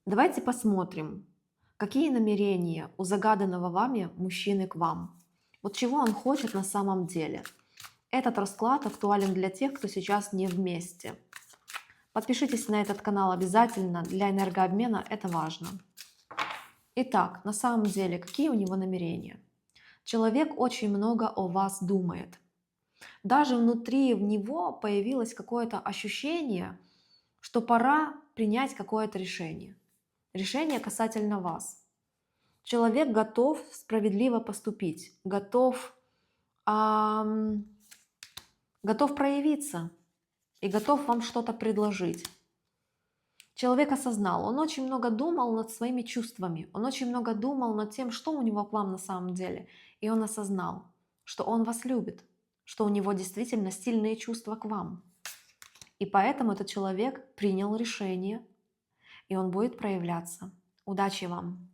Давайте посмотрим, какие намерения у загаданного вами мужчины к вам. Вот чего он хочет на самом деле. Этот расклад актуален для тех, кто сейчас не вместе. Подпишитесь на этот канал обязательно, для энергообмена это важно. Итак, на самом деле, какие у него намерения? Человек очень много о вас думает. Даже внутри в него появилось какое-то ощущение, что пора принять какое-то решение. Решение касательно вас. Человек готов справедливо поступить, ам, готов проявиться и готов вам что-то предложить. Человек осознал, он очень много думал над своими чувствами, он очень много думал над тем, что у него к вам на самом деле. И он осознал, что он вас любит, что у него действительно сильные чувства к вам. И поэтому этот человек принял решение, и он будет проявляться. Удачи вам!